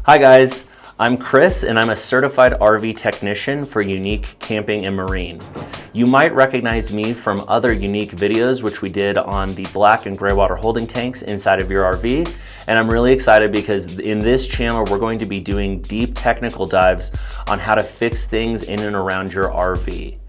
Hi guys, I'm Chris and I'm a certified RV technician for Unique Camping and Marine. You might recognize me from other Unique videos which we did on the black and gray water holding tanks inside of your RV, and I'm really excited because in this channel we're going to be doing deep technical dives on how to fix things in and around your RV.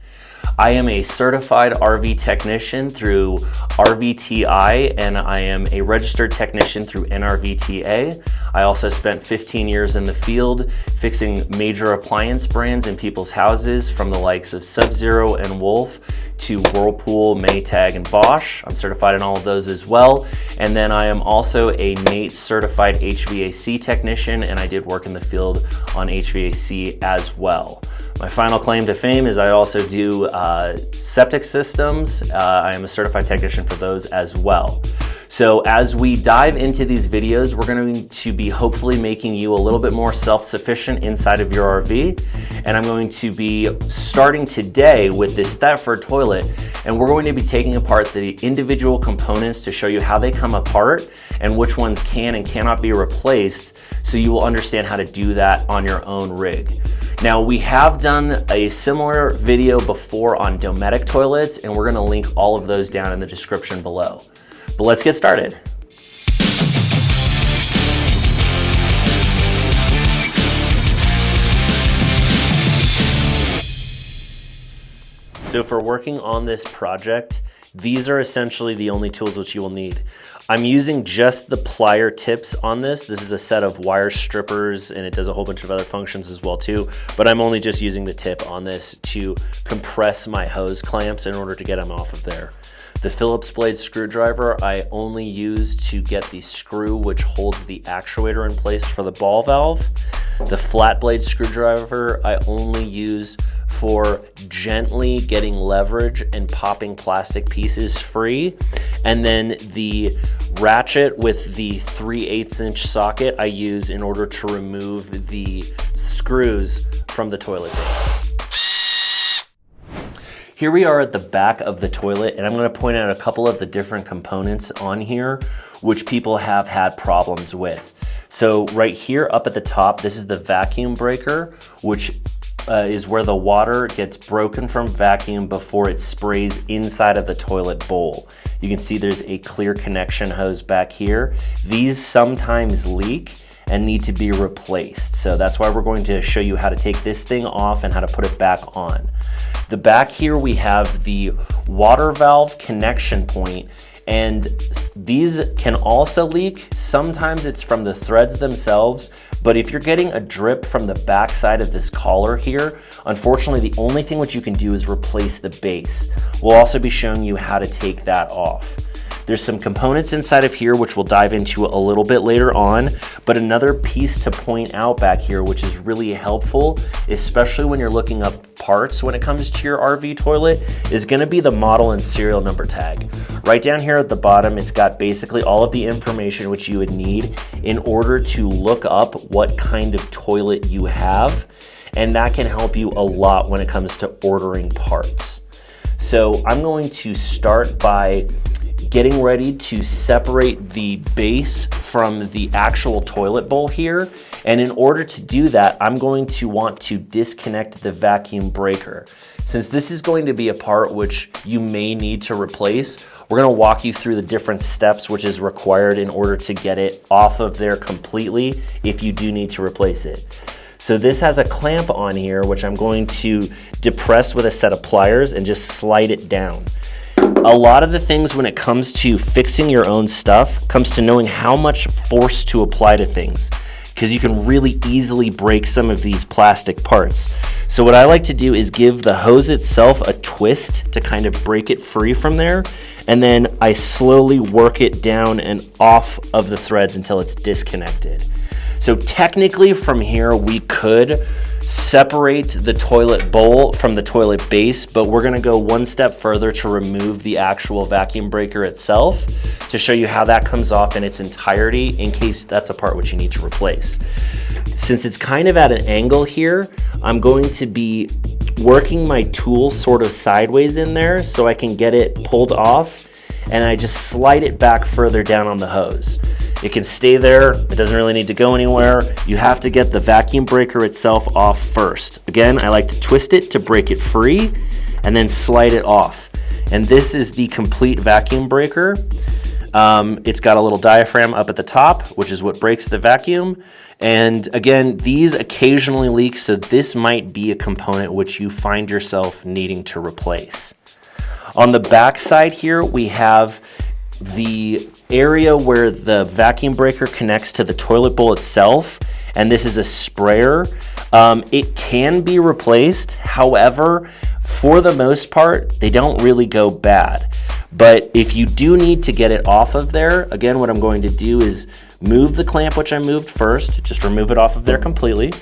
I am a certified RV technician through RVTI and I am a registered technician through NRVTA. I also spent 15 years in the field fixing major appliance brands in people's houses from the likes of Sub-Zero and Wolf to Whirlpool, Maytag, and Bosch. I'm certified in all of those as well. And then I am also a NATE certified HVAC technician, and I did work in the field on HVAC as well. My final claim to fame is I also do septic systems. I am a certified technician for those as well. So as we dive into these videos, we're going to be hopefully making you a little bit more self-sufficient inside of your RV. And I'm going to be starting today with this Thetford toilet, and we're going to be taking apart the individual components to show you how they come apart and which ones can and cannot be replaced, so you will understand how to do that on your own rig. Now, we have done a similar video before on Dometic toilets, and we're gonna link all of those down in the description below. But let's get started. So for working on this project, these are essentially the only tools which you will need. I'm using just the plier tips on this. This is a set of wire strippers and it does a whole bunch of other functions as well too, but I'm only just using the tip on this to compress my hose clamps in order to get them off of there. The Phillips blade screwdriver I only use to get the screw which holds the actuator in place for the ball valve. The flat blade screwdriver I only use for gently getting leverage and popping plastic pieces free. And then the ratchet with the 3/8 inch socket I use in order to remove the screws from the toilet base. Here we are at the back of the toilet, and I'm going to point out a couple of the different components on here which people have had problems with. So right here up at the top, this is the vacuum breaker, which is where the water gets broken from vacuum before it sprays inside of the toilet bowl. You can see there's a clear connection hose back here. These sometimes leak and need to be replaced. So that's why we're going to show you how to take this thing off and how to put it back on. The back here we have the water valve connection point, and these can also leak. Sometimes it's from the threads themselves, but if you're getting a drip from the back side of this collar here, unfortunately the only thing which you can do is replace the base. We'll also be showing you how to take that off. There's some components inside of here which we'll dive into a little bit later on, but another piece to point out back here which is really helpful, especially when you're looking up parts when it comes to your RV toilet, is gonna be the model and serial number tag. Right down here at the bottom, it's got basically all of the information which you would need in order to look up what kind of toilet you have, and that can help you a lot when it comes to ordering parts. So I'm going to start by getting ready to separate the base from the actual toilet bowl here. And in order to do that, I'm going to want to disconnect the vacuum breaker. Since this is going to be a part which you may need to replace, we're gonna walk you through the different steps which is required in order to get it off of there completely if you do need to replace it. So this has a clamp on here which I'm going to depress with a set of pliers and just slide it down. A lot of the things when it comes to fixing your own stuff comes to knowing how much force to apply to things, because you can really easily break some of these plastic parts. So what I like to do is give the hose itself a twist to kind of break it free from there, and then I slowly work it down and off of the threads until it's disconnected. So technically from here we could separate the toilet bowl from the toilet base, but we're gonna go one step further to remove the actual vacuum breaker itself to show you how that comes off in its entirety in case that's a part which you need to replace. Since it's kind of at an angle here, I'm going to be working my tool sort of sideways in there so I can get it pulled off, and I just slide it back further down on the hose. It can stay there. It doesn't really need to go anywhere. You have to get the vacuum breaker itself off first. Again, I like to twist it to break it free and then slide it off. And this is the complete vacuum breaker. It's got a little diaphragm up at the top, which is what breaks the vacuum. And again, these occasionally leak, so this might be a component which you find yourself needing to replace. On the back side here, we have the area where the vacuum breaker connects to the toilet bowl itself, and this is a sprayer. It can be replaced. However, for the most part, they don't really go bad. But if you do need to get it off of there, again, what I'm going to do is move the clamp, which I moved first, just remove it off of there completely.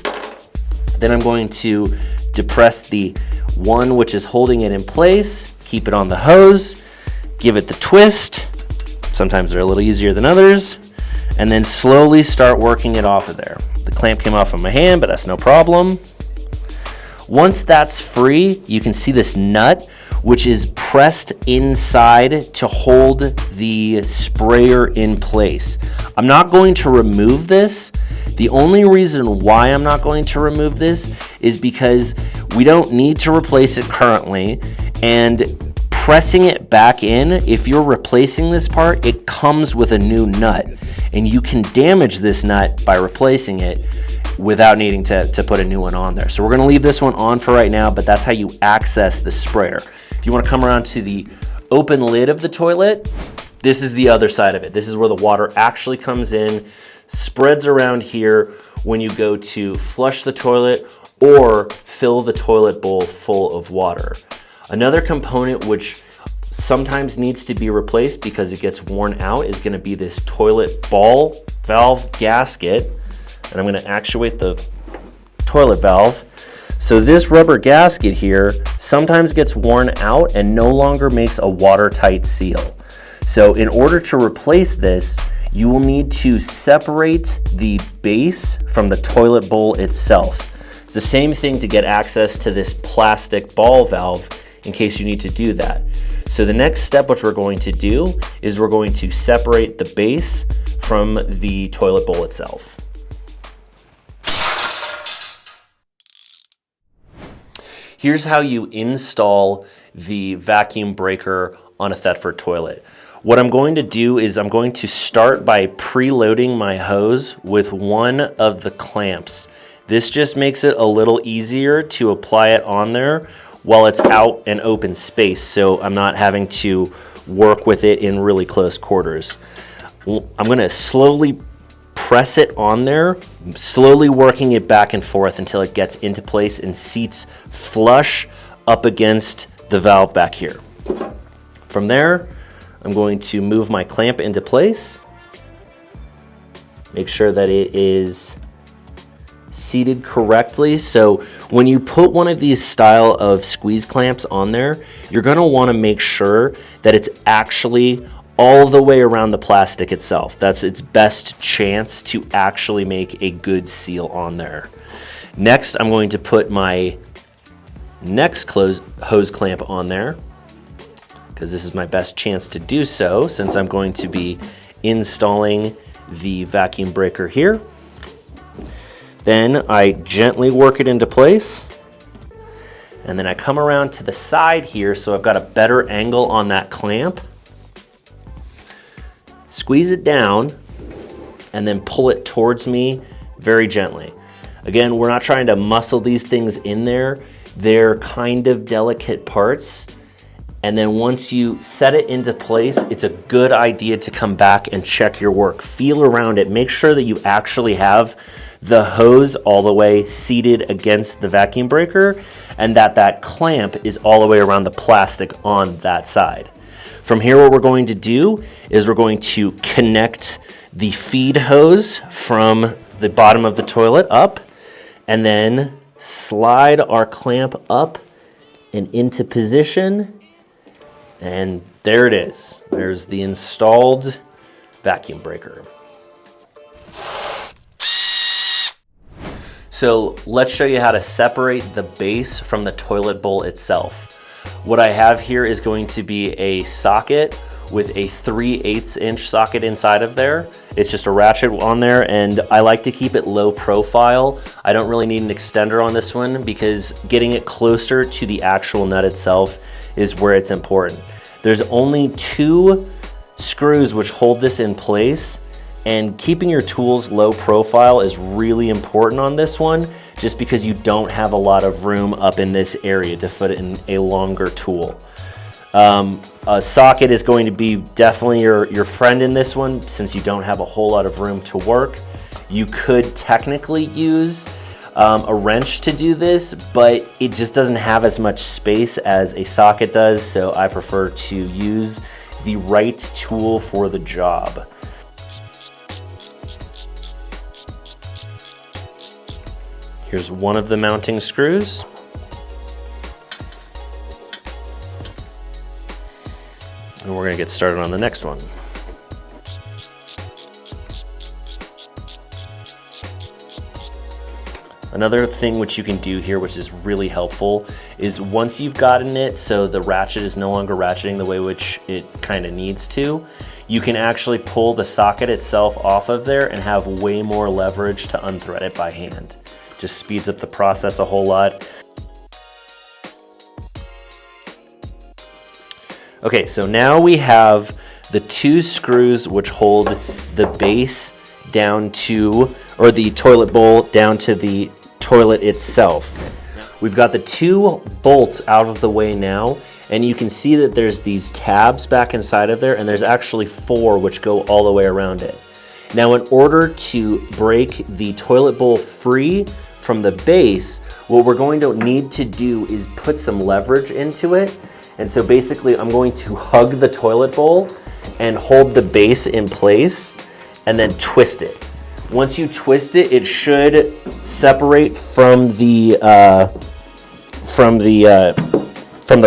Then I'm going to depress the one which is holding it in place, keep it on the hose, give it the twist. Sometimes they're a little easier than others, and then slowly start working it off of there. The clamp came off of my hand, but that's no problem. Once that's free, you can see this nut, which is pressed inside to hold the sprayer in place. I'm not going to remove this. The only reason why I'm not going to remove this is because we don't need to replace it currently, and pressing it back in, if you're replacing this part, it comes with a new nut, and you can damage this nut by replacing it without needing to put a new one on there. So we're gonna leave this one on for right now, but that's how you access the sprayer. If you wanna come around to the open lid of the toilet, this is the other side of it. This is where the water actually comes in, spreads around here when you go to flush the toilet or fill the toilet bowl full of water. Another component which sometimes needs to be replaced because it gets worn out is gonna be this toilet ball valve gasket. And I'm gonna actuate the toilet valve. So this rubber gasket here sometimes gets worn out and no longer makes a watertight seal. So in order to replace this, you will need to separate the base from the toilet bowl itself. It's the same thing to get access to this plastic ball valve in case you need to do that. So the next step which we're going to do is we're going to separate the base from the toilet bowl itself. Here's how you install the vacuum breaker on a Thetford toilet. What I'm going to do is I'm going to start by preloading my hose with one of the clamps. This just makes it a little easier to apply it on there while it's out in open space, so I'm not having to work with it in really close quarters. I'm gonna slowly press it on there, slowly working it back and forth until it gets into place and seats flush up against the valve back here. From there, I'm going to move my clamp into place, make sure that it is seated correctly. So when you put one of these style of squeeze clamps on there, you're gonna wanna make sure that it's actually all the way around the plastic itself. That's its best chance to actually make a good seal on there. Next, I'm going to put my next hose clamp on there because this is my best chance to do so since I'm going to be installing the vacuum breaker here. Then I gently work it into place, and then I come around to the side here so I've got a better angle on that clamp. Squeeze it down and then pull it towards me very gently. Again, we're not trying to muscle these things in there. They're kind of delicate parts. And then once you set it into place, it's a good idea to come back and check your work. Feel around it. Make sure that you actually have the hose all the way seated against the vacuum breaker and that clamp is all the way around the plastic on that side. From here, what we're going to do is we're going to connect the feed hose from the bottom of the toilet up and then slide our clamp up and into position. And there it is. There's the installed vacuum breaker. So let's show you how to separate the base from the toilet bowl itself. What I have here is going to be a socket with a 3/8 inch socket inside of there. It's just a ratchet on there, and I like to keep it low profile. I don't really need an extender on this one because getting it closer to the actual nut itself is where it's important. There's only 2 screws which hold this in place, and keeping your tools low profile is really important on this one, just because you don't have a lot of room up in this area to fit in a longer tool. A socket is going to be definitely your friend in this one, since you don't have a whole lot of room to work. You could technically use a wrench to do this, but it just doesn't have as much space as a socket does, so I prefer to use the right tool for the job. Here's one of the mounting screws. And we're gonna get started on the next one. Another thing which you can do here, which is really helpful, is once you've gotten it so the ratchet is no longer ratcheting the way which it kind of needs to, you can actually pull the socket itself off of there and have way more leverage to unthread it by hand. Just speeds up the process a whole lot. Okay, so now we have the 2 screws which hold the base down to, or the toilet bowl down to the toilet itself. We've got the 2 bolts out of the way now, and you can see that there's these tabs back inside of there, and there's actually 4 which go all the way around it. Now, in order to break the toilet bowl free from the base, what we're going to need to do is put some leverage into it. And so basically I'm going to hug the toilet bowl and hold the base in place and then twist it. Once you twist it, it should separate from the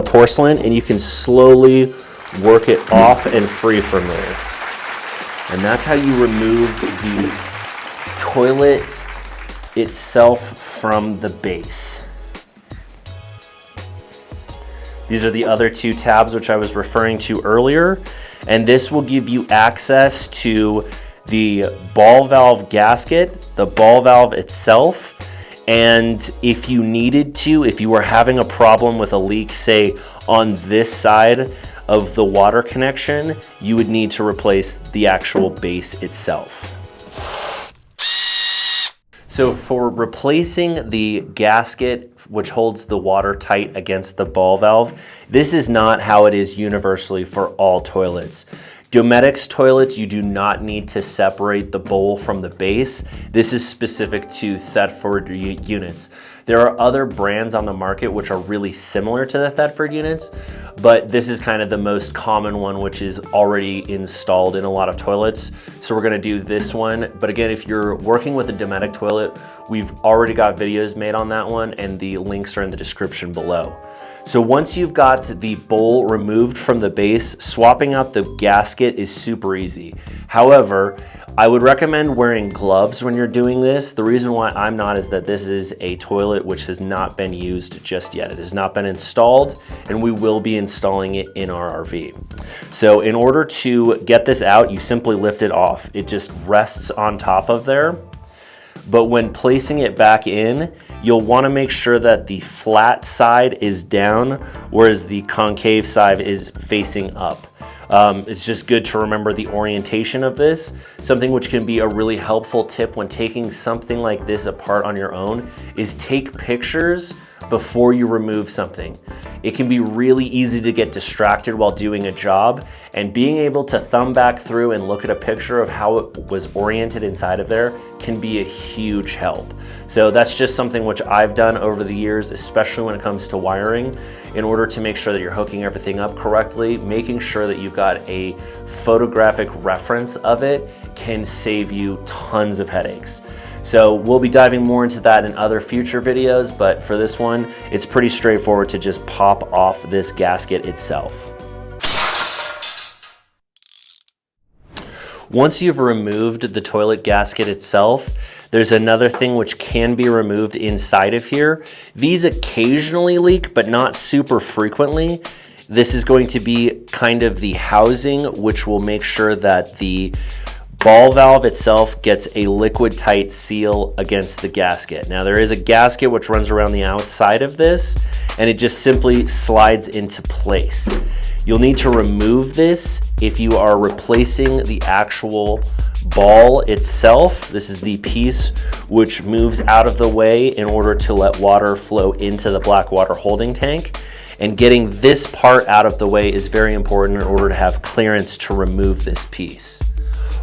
porcelain, and you can slowly work it off and free from there. And that's how you remove the toilet itself from the base. These are the other 2 tabs which I was referring to earlier, and this will give you access to the ball valve gasket, the ball valve itself, and if you needed to, if you were having a problem with a leak, say on this side of the water connection, you would need to replace the actual base itself. So for replacing the gasket, which holds the water tight against the ball valve, this is not how it is universally for all toilets. Dometic's toilets, you do not need to separate the bowl from the base. This is specific to Thetford units. There are other brands on the market which are really similar to the Thetford units, but this is kind of the most common one, which is already installed in a lot of toilets. So we're gonna do this one. But again, if you're working with a Dometic toilet, we've already got videos made on that one, and the links are in the description below. So once you've got the bowl removed from the base, swapping out the gasket is super easy. However, I would recommend wearing gloves when you're doing this. The reason why I'm not is that this is a toilet which has not been used just yet. It has not been installed, and we will be installing it in our RV. So in order to get this out, you simply lift it off. It just rests on top of there. But when placing it back in, you'll want to make sure that the flat side is down, whereas the concave side is facing up. It's just good to remember the orientation of this. Something which can be a really helpful tip when taking something like this apart on your own is take pictures before you remove something. It can be really easy to get distracted while doing a job, and being able to thumb back through and look at a picture of how it was oriented inside of there can be a huge help. So that's just something which I've done over the years, especially when it comes to wiring, in order to make sure that you're hooking everything up correctly. Making sure that you've got a photographic reference of it can save you tons of headaches. So we'll be diving more into that in other future videos, but for this one, it's pretty straightforward to just pop off this gasket itself. Once you've removed the toilet gasket itself, there's another thing which can be removed inside of here. These occasionally leak, but not super frequently. This is going to be kind of the housing, which will make sure that the ball valve itself gets a liquid tight seal against the gasket. Now there is a gasket which runs around the outside of this, and it just simply slides into place. You'll need to remove this if you are replacing the actual ball itself. This is the piece which moves out of the way in order to let water flow into the black water holding tank. And getting this part out of the way is very important in order to have clearance to remove this piece.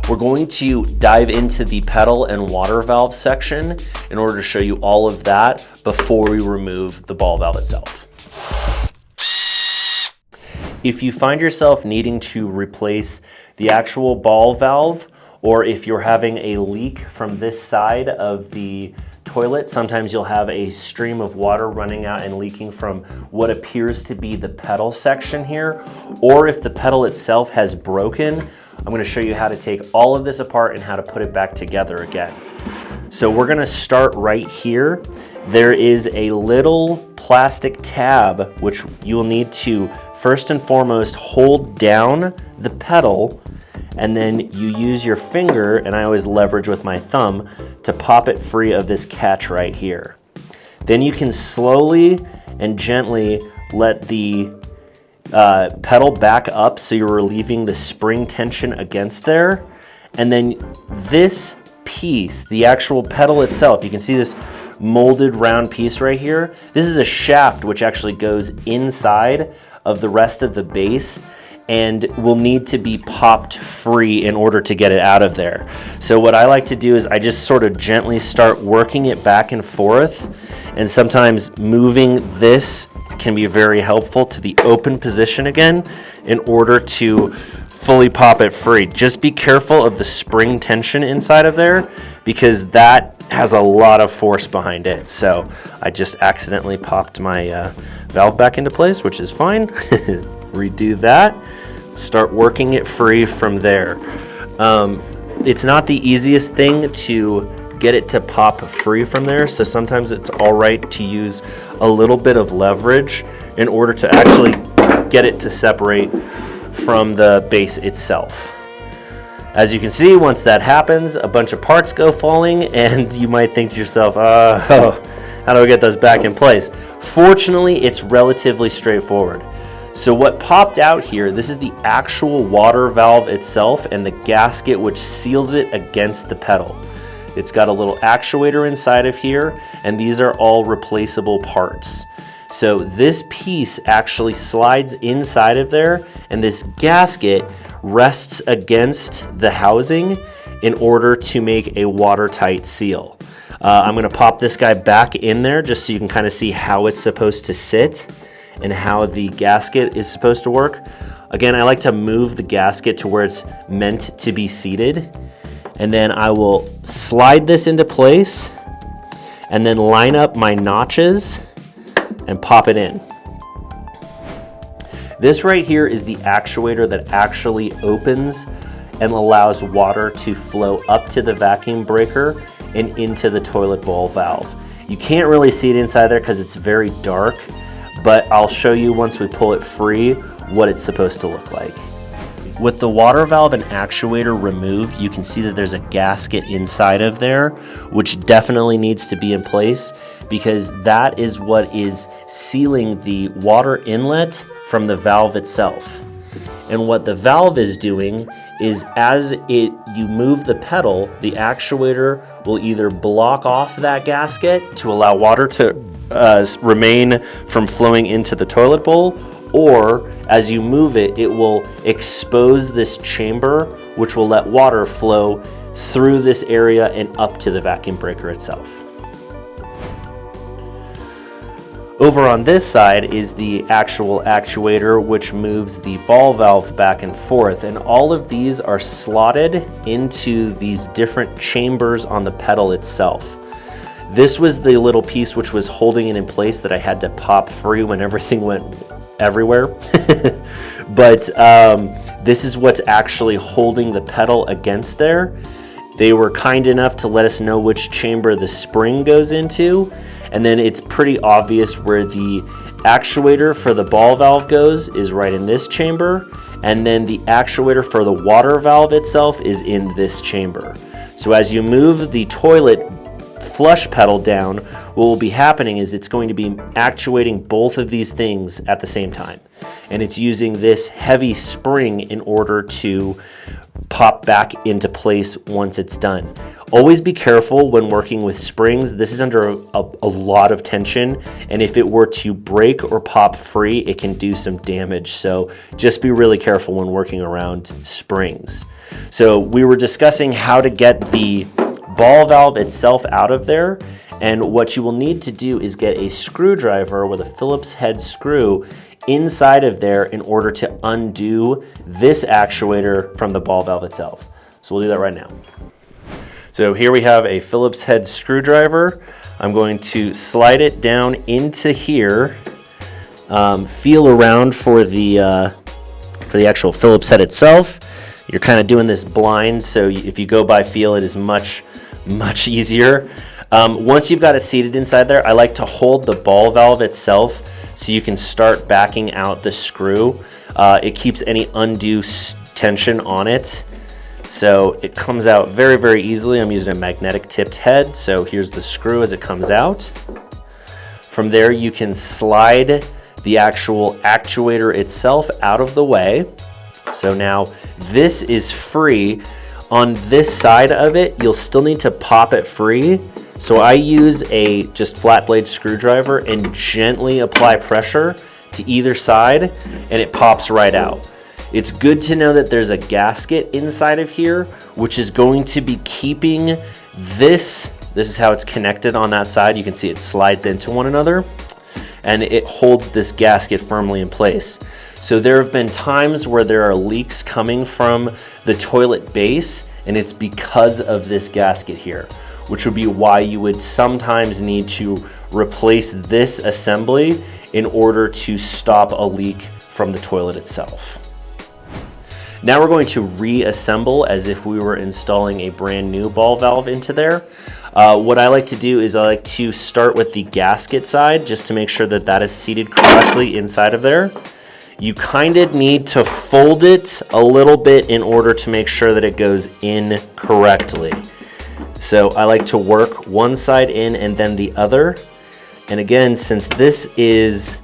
We're going to dive into the pedal and water valve section in order to show you all of that before we remove the ball valve itself. If you find yourself needing to replace the actual ball valve, or if you're having a leak from this side of the toilet, sometimes you'll have a stream of water running out and leaking from what appears to be the pedal section here, or if the pedal itself has broken, I'm going to show you how to take all of this apart and how to put it back together again. So we're going to start right here. There is a little plastic tab which you'll need to first and foremost hold down the pedal, and then you use your finger, and I always leverage with my thumb, to pop it free of this catch right here. Then you can slowly and gently let the pedal back up so you're relieving the spring tension against there. And then this piece, the actual pedal itself, you can see this molded round piece right here. This is a shaft which actually goes inside of the rest of the base and will need to be popped free in order to get it out of there. So what I like to do is I just sort of gently start working it back and forth, and sometimes moving this can be very helpful to the open position again in order to fully pop it free. Just be careful of the spring tension inside of there, because that has a lot of force behind it. So I just accidentally popped my valve back into place, which is fine. Redo that, start working it free from there. It's not the easiest thing to get it to pop free from there, so sometimes it's all right to use a little bit of leverage in order to actually get it to separate from the base itself. As you can see, once that happens, a bunch of parts go falling, and you might think to yourself, how do I get those back in place? Fortunately, it's relatively straightforward. So what popped out here, this is the actual water valve itself and the gasket which seals it against the pedal. It's got a little actuator inside of here, and these are all replaceable parts. So this piece actually slides inside of there, and this gasket rests against the housing in order to make a watertight seal. I'm gonna pop this guy back in there just so you can kind of see how it's supposed to sit and how the gasket is supposed to work. Again, I like to move the gasket to where it's meant to be seated, and then I will slide this into place and then line up my notches and pop it in. This right here is the actuator that actually opens and allows water to flow up to the vacuum breaker and into the toilet bowl valve. You can't really see it inside there because it's very dark, but I'll show you once we pull it free what it's supposed to look like. With the water valve and actuator removed, you can see that there's a gasket inside of there, which definitely needs to be in place because that is what is sealing the water inlet from the valve itself. And what the valve is doing is as you move the pedal, the actuator will either block off that gasket to allow water to remain from flowing into the toilet bowl, or as you move it, it will expose this chamber, which will let water flow through this area and up to the vacuum breaker itself. Over on this side is the actual actuator, which moves the ball valve back and forth, and all of these are slotted into these different chambers on the pedal itself. This was the little piece which was holding it in place that I had to pop free when everything went everywhere. But this is what's actually holding the pedal against there. They were kind enough to let us know which chamber the spring goes into, and then it's pretty obvious where the actuator for the ball valve goes is right in this chamber, and then the actuator for the water valve itself is in this chamber. So as you move the toilet flush pedal down, what will be happening is it's going to be actuating both of these things at the same time. And it's using this heavy spring in order to pop back into place once it's done. Always be careful when working with springs. This is under a lot of tension, and if it were to break or pop free, it can do some damage. So just be really careful when working around springs. So we were discussing how to get the ball valve itself out of there, and what you will need to do is get a screwdriver with a Phillips head screw inside of there in order to undo this actuator from the ball valve itself. So we'll do that right now. So here we have a Phillips head screwdriver. I'm going to slide it down into here, feel around for the actual Phillips head itself. You're kind of doing this blind, so if you go by feel, it is much easier. Once you've got it seated inside there, I like to hold the ball valve itself so you can start backing out the screw. It keeps any undue tension on it. So it comes out very, very easily. I'm using a magnetic tipped head. So here's the screw as it comes out. From there, you can slide the actual actuator itself out of the way. So now this is free. On this side of it, you'll still need to pop it free. So I use a just flat blade screwdriver and gently apply pressure to either side, and it pops right out. It's good to know that there's a gasket inside of here, which is going to be keeping this is how it's connected on that side. You can see it slides into one another, and it holds this gasket firmly in place. So there have been times where there are leaks coming from the toilet base, and it's because of this gasket here, which would be why you would sometimes need to replace this assembly in order to stop a leak from the toilet itself. Now we're going to reassemble as if we were installing a brand new ball valve into there. What I like to do is I like to start with the gasket side just to make sure that that is seated correctly inside of there. You kind of need to fold it a little bit in order to make sure that it goes in correctly. So I like to work one side in and then the other. And again, since this is,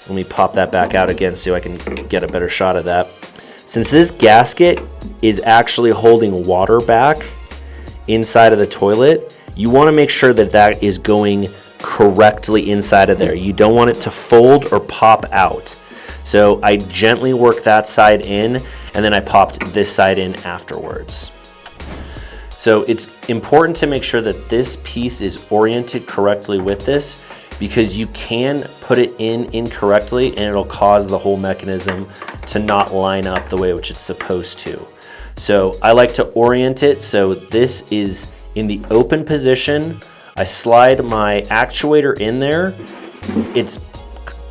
let me pop that back out again so I can get a better shot of that. Since this gasket is actually holding water back inside of the toilet, you want to make sure that that is going correctly inside of there. You don't want it to fold or pop out. So I gently work that side in, and then I popped this side in afterwards. So it's important to make sure that this piece is oriented correctly with this, because you can put it in incorrectly and it'll cause the whole mechanism to not line up the way which it's supposed to. So I like to orient it so this is in the open position. I slide my actuator in there. It's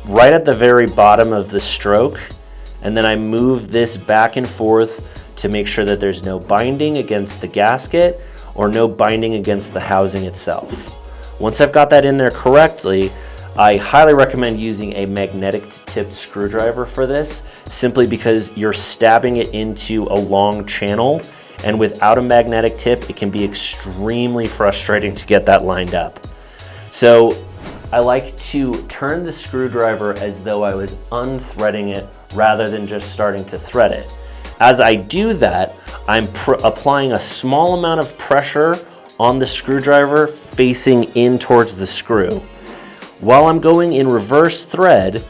right at the very bottom of the stroke, and then I move this back and forth to make sure that there's no binding against the gasket or no binding against the housing itself. Once I've got that in there correctly, I highly recommend using a magnetic tipped screwdriver for this, simply because you're stabbing it into a long channel, and without a magnetic tip, it can be extremely frustrating to get that lined up. So I like to turn the screwdriver as though I was unthreading it rather than just starting to thread it. As I do that, I'm applying a small amount of pressure on the screwdriver facing in towards the screw. While I'm going in reverse thread,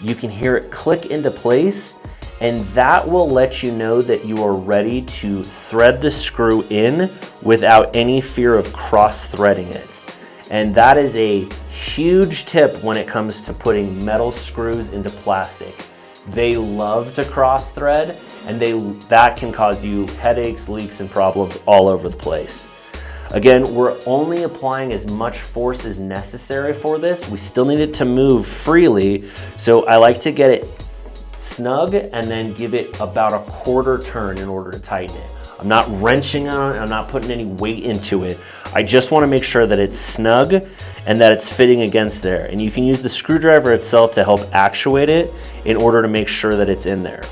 you can hear it click into place, and that will let you know that you are ready to thread the screw in without any fear of cross-threading it. And that is a huge tip when it comes to putting metal screws into plastic. They love to cross-thread, and that can cause you headaches, leaks, and problems all over the place. Again, we're only applying as much force as necessary for this. We still need it to move freely, so I like to get it snug and then give it about a quarter turn in order to tighten it. I'm not wrenching on it, I'm not putting any weight into it. I just want to make sure that it's snug and that it's fitting against there. And you can use the screwdriver itself to help actuate it in order to make sure that it's in there.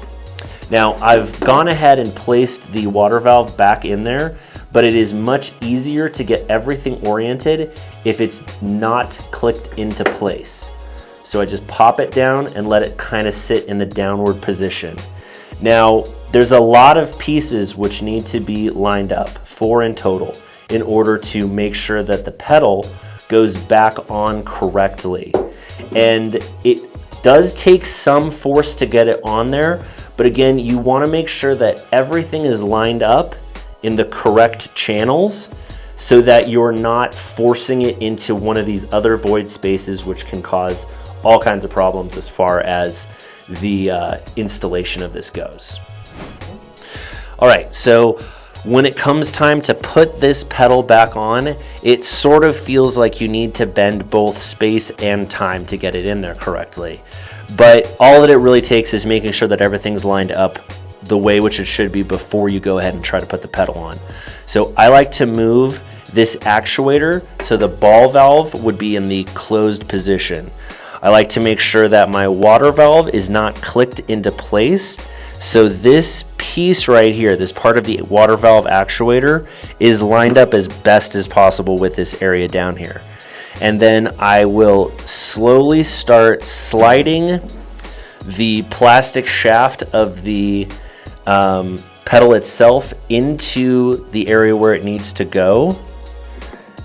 Now, I've gone ahead and placed the water valve back in there, but it is much easier to get everything oriented if it's not clicked into place. So I just pop it down and let it kind of sit in the downward position. Now, there's a lot of pieces which need to be lined up, 4 in total, in order to make sure that the pedal goes back on correctly. And it does take some force to get it on there, but again, you want to make sure that everything is lined up in the correct channels so that you're not forcing it into one of these other void spaces, which can cause all kinds of problems as far as the installation of this goes. All right, so when it comes time to put this pedal back on, it sort of feels like you need to bend both space and time to get it in there correctly. But all that it really takes is making sure that everything's lined up the way which it should be before you go ahead and try to put the pedal on. So I like to move this actuator so the ball valve would be in the closed position. I like to make sure that my water valve is not clicked into place. So this piece right here, this part of the water valve actuator, is lined up as best as possible with this area down here. And then I will slowly start sliding the plastic shaft of the pedal itself into the area where it needs to go.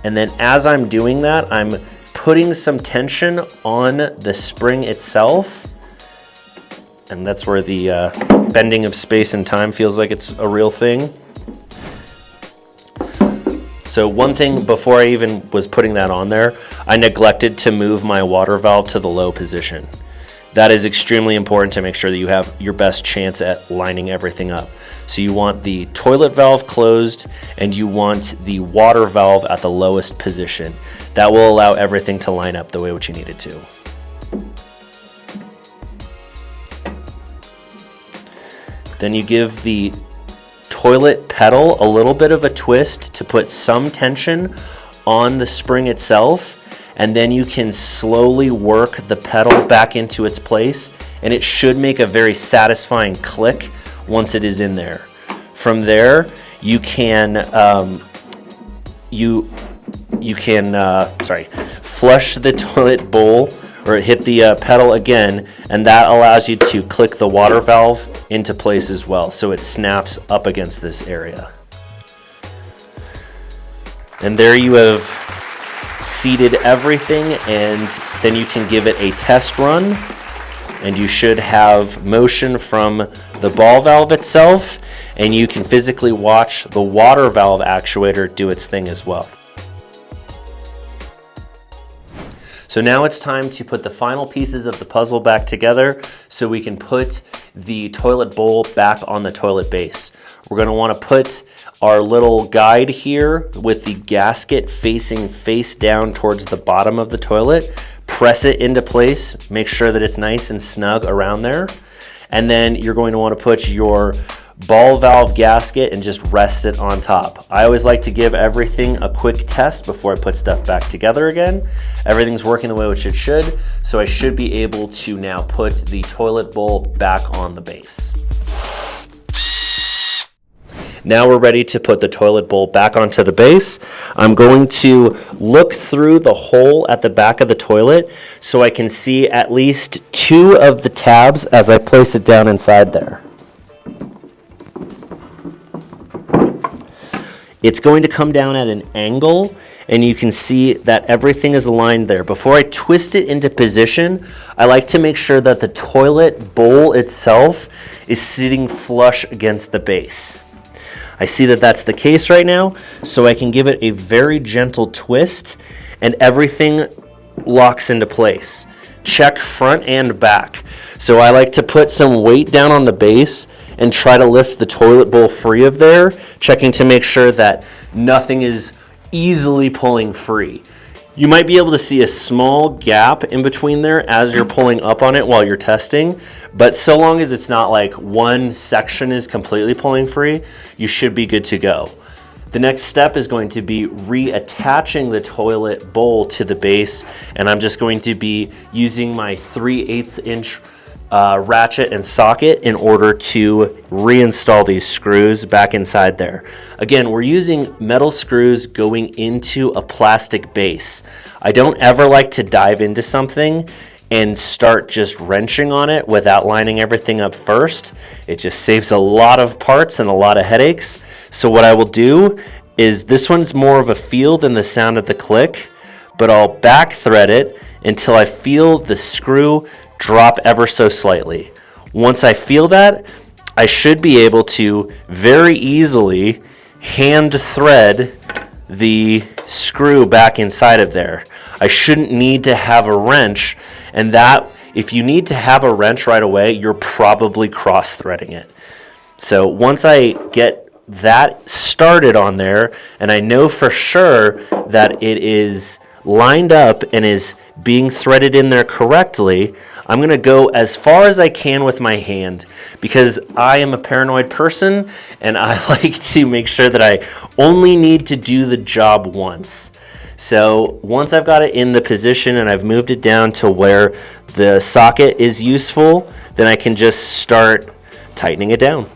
And then as I'm doing that, I'm putting some tension on the spring itself. And that's where the bending of space and time feels like it's a real thing. So one thing before I even was putting that on there, I neglected to move my water valve to the low position. That is extremely important to make sure that you have your best chance at lining everything up. So you want the toilet valve closed and you want the water valve at the lowest position. That will allow everything to line up the way which you need it to. Then you give the toilet pedal a little bit of a twist to put some tension on the spring itself, and then you can slowly work the pedal back into its place, and it should make a very satisfying click once it is in there. From there, you can flush the toilet bowl or hit the pedal again, and that allows you to click the water valve into place as well, so it snaps up against this area. And there you have seated everything, and then you can give it a test run, and you should have motion from the ball valve itself, and you can physically watch the water valve actuator do its thing as well. So now it's time to put the final pieces of the puzzle back together so we can put the toilet bowl back on the toilet base. We're going to want to put our little guide here with the gasket facing face down towards the bottom of the toilet. Press it into place, make sure that it's nice and snug around there. And then you're going to want to put your ball valve gasket and just rest it on top. I always like to give everything a quick test before I put stuff back together again. Everything's working the way which it should, so I should be able to now put the toilet bowl back on the base. Now we're ready to put the toilet bowl back onto the base. I'm going to look through the hole at the back of the toilet so I can see at least 2 of the tabs as I place it down inside there. It's going to come down at an angle, and you can see that everything is aligned there. Before I twist it into position, I like to make sure that the toilet bowl itself is sitting flush against the base. I see that that's the case right now, so I can give it a very gentle twist, and everything locks into place. Check front and back. So I like to put some weight down on the base and try to lift the toilet bowl free of there, checking to make sure that nothing is easily pulling free. You might be able to see a small gap in between there as you're pulling up on it while you're testing, but so long as it's not like one section is completely pulling free, you should be good to go. The next step is going to be reattaching the toilet bowl to the base, and I'm just going to be using my 3/8 inch ratchet and socket in order to reinstall these screws back inside there. Again, we're using metal screws going into a plastic base. I don't ever like to dive into something and start just wrenching on it without lining everything up first. It just saves a lot of parts and a lot of headaches. So what I will do is, this one's more of a feel than the sound of the click, but I'll back thread it until I feel the screw drop ever so slightly. Once I feel that, I should be able to very easily hand thread the screw back inside of there. I shouldn't need to have a wrench, and that, if you need to have a wrench right away, you're probably cross threading it. So once I get that started on there, and I know for sure that it is lined up and is being threaded in there correctly, I'm going to go as far as I can with my hand, because I am a paranoid person and I like to make sure that I only need to do the job once. So once I've got it in the position and I've moved it down to where the socket is useful, then I can just start tightening it down.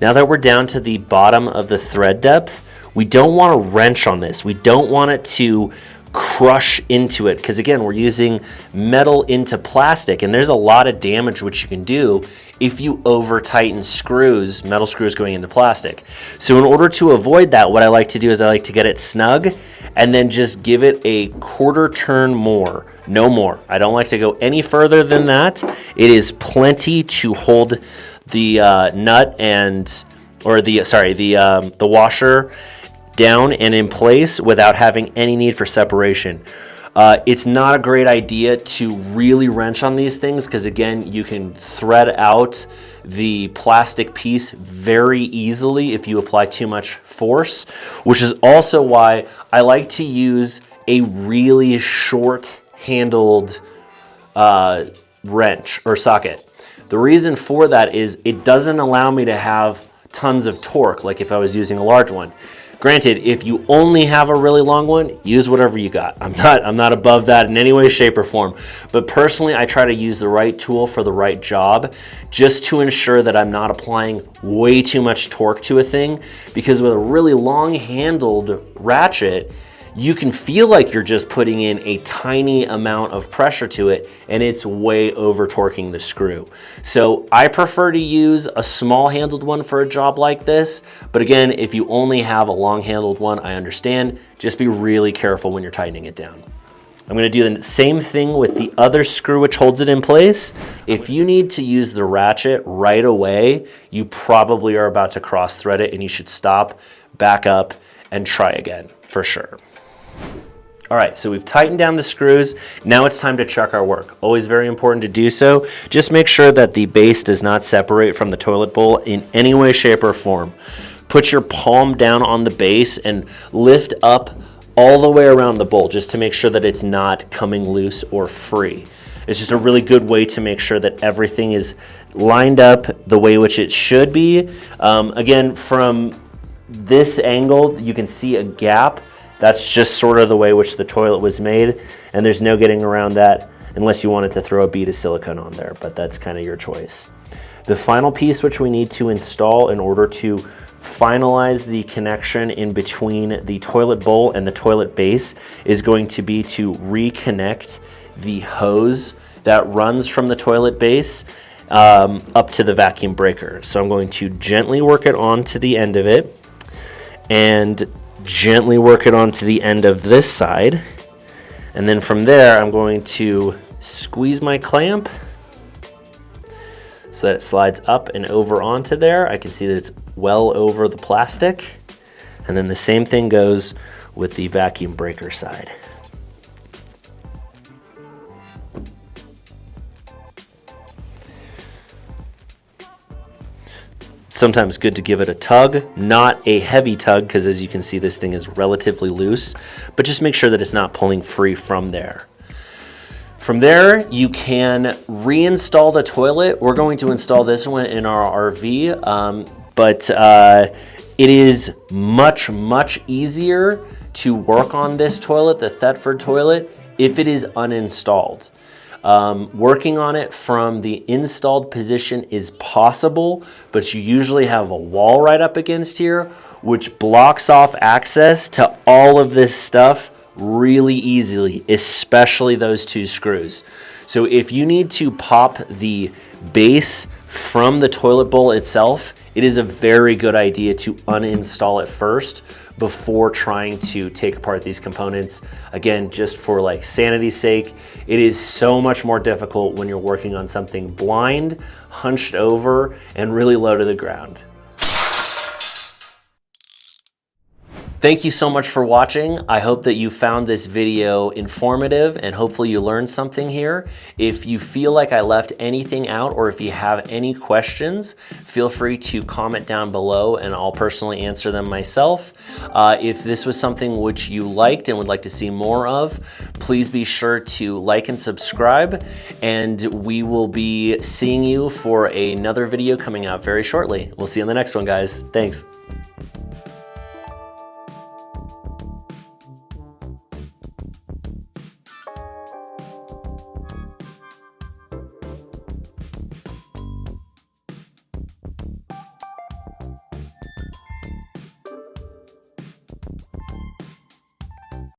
Now that we're down to the bottom of the thread depth, we don't want to wrench on this. We don't want it to crush into it, because again, we're using metal into plastic, and there's a lot of damage which you can do if you over tighten screws, metal screws going into plastic. So in order to avoid that, what I like to do is I like to get it snug and then just give it a quarter turn more, no more. I don't like to go any further than that. It is plenty to hold the nut and, or the washer down and in place without having any need for separation. It's not a great idea to really wrench on these things, because again, you can thread out the plastic piece very easily if you apply too much force, which is also why I like to use a really short handled wrench or socket. The reason for that is it doesn't allow me to have tons of torque like if I was using a large one. Granted, if you only have a really long one, use whatever you got. I'm not above that in any way, shape, or form. But personally, I try to use the right tool for the right job, just to ensure that I'm not applying way too much torque to a thing. Because with a really long-handled ratchet, you can feel like you're just putting in a tiny amount of pressure to it, and it's way over torquing the screw. So I prefer to use a small handled one for a job like this. But again, if you only have a long handled one, I understand. Just be really careful when you're tightening it down. I'm going to do the same thing with the other screw which holds it in place. If you need to use the ratchet right away, you probably are about to cross thread it, and you should stop, back up, and try again for sure. All right, so we've tightened down the screws. Now it's time to check our work. Always very important to do so. Just make sure that the base does not separate from the toilet bowl in any way, shape, or form. Put your palm down on the base and lift up all the way around the bowl, just to make sure that it's not coming loose or free. It's just a really good way to make sure that everything is lined up the way which it should be. Again, from this angle, you can see a gap. That's just sort of the way which the toilet was made, and there's no getting around that unless you wanted to throw a bead of silicone on there, but that's kind of your choice. The final piece which we need to install in order to finalize the connection in between the toilet bowl and the toilet base is going to be to reconnect the hose that runs from the toilet base up to the vacuum breaker. So I'm going to gently work it onto the end of it, and gently work it onto the end of this side, and then from there I'm going to squeeze my clamp so that it slides up and over onto there. I can see that it's well over the plastic, and then the same thing goes with the vacuum breaker side. sometimes good to give it a tug, not a heavy tug, because as you can see, this thing is relatively loose, but just make sure that it's not pulling free from there. From there, you can reinstall the toilet. We're going to install this one in our RV, but it is much, much easier to work on this toilet, the Thetford toilet, if it is uninstalled. Working on it from the installed position is possible, but you usually have a wall right up against here, which blocks off access to all of this stuff really easily, especially those two screws. So if you need to pop the base from the toilet bowl itself, it is a very good idea to uninstall it first before trying to take apart these components. Again, just for like sanity's sake, it is so much more difficult when you're working on something blind, hunched over, and really low to the ground. Thank you so much for watching. I hope that you found this video informative and hopefully you learned something here. If you feel like I left anything out or if you have any questions, feel free to comment down below and I'll personally answer them myself. If this was something which you liked and would like to see more of, please be sure to like and subscribe, and we will be seeing you for another video coming out very shortly. We'll see you in the next one, guys. Thanks.